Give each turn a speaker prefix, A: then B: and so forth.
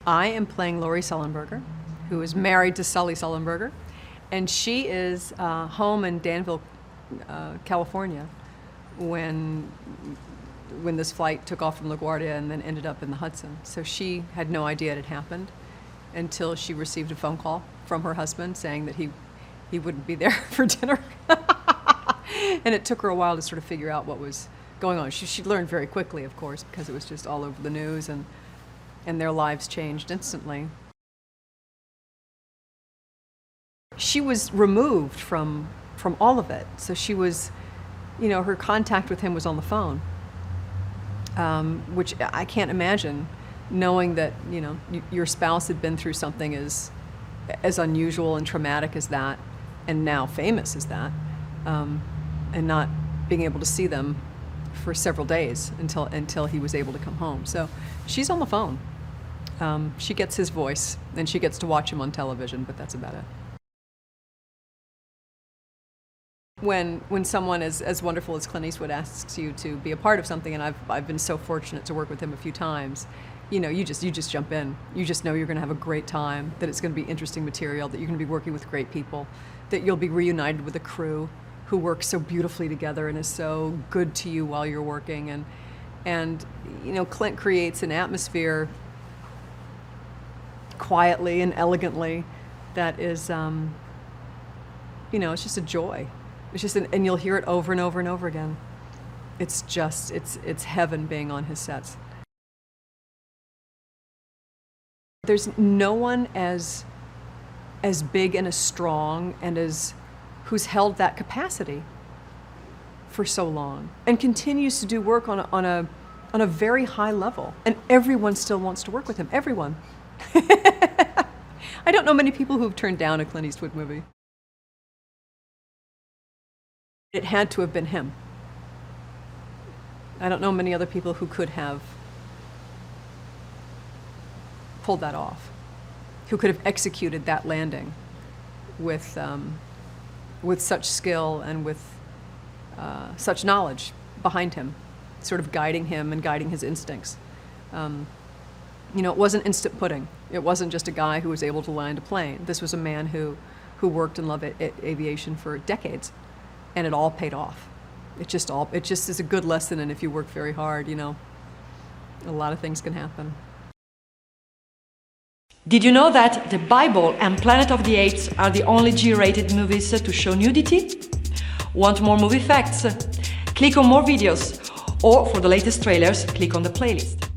A: I am playing Lorrie Sullenberger, who is married to Sully Sullenberger, and she is home in Danville, California, when this flight took off from LaGuardia and then ended up in the Hudson. So she had no idea it had happened until she received a phone call from her husband saying that he wouldn't be there for dinner. And it took her a while to sort of figure out what was going on. She learned very quickly, of course, because it was just all over the news, and their lives changed instantly. She was removed from all of it. So she was, her contact with him was on the phone, which I can't imagine, knowing that, your spouse had been through something as unusual and traumatic as that, and now famous as that, and not being able to see them for several days until he was able to come home. So she's on the phone. She gets his voice, and she gets to watch him on television, but that's about it. When someone as wonderful as Clint Eastwood asks you to be a part of something, and I've been so fortunate to work with him a few times, you just jump in. You just know you're going to have a great time, that it's going to be interesting material, that you're going to be working with great people, that you'll be reunited with a crew who works so beautifully together and is so good to you while you're working, and Clint creates an atmosphere quietly and elegantly that is, it's just a joy. It's just, and you'll hear it over and over and over again. It's just, it's heaven being on his sets. There's no one as big and as strong and who's held that capacity for so long and continues to do work on a very high level. And everyone still wants to work with him. Everyone. I don't know many people who've turned down a Clint Eastwood movie. It had to have been him. I don't know many other people who could have pulled that off, who could have executed that landing with such skill and with such knowledge behind him, sort of guiding him and guiding his instincts. It wasn't instant pudding. It wasn't just a guy who was able to land a plane. This was a man who worked and loved aviation for decades, and it all paid off. It just is a good lesson, and if you work very hard, a lot of things can happen.
B: Did you know that The Bible and Planet of the Apes are the only G-rated movies to show nudity? Want more movie facts? Click on more videos, or for the latest trailers, click on the playlist.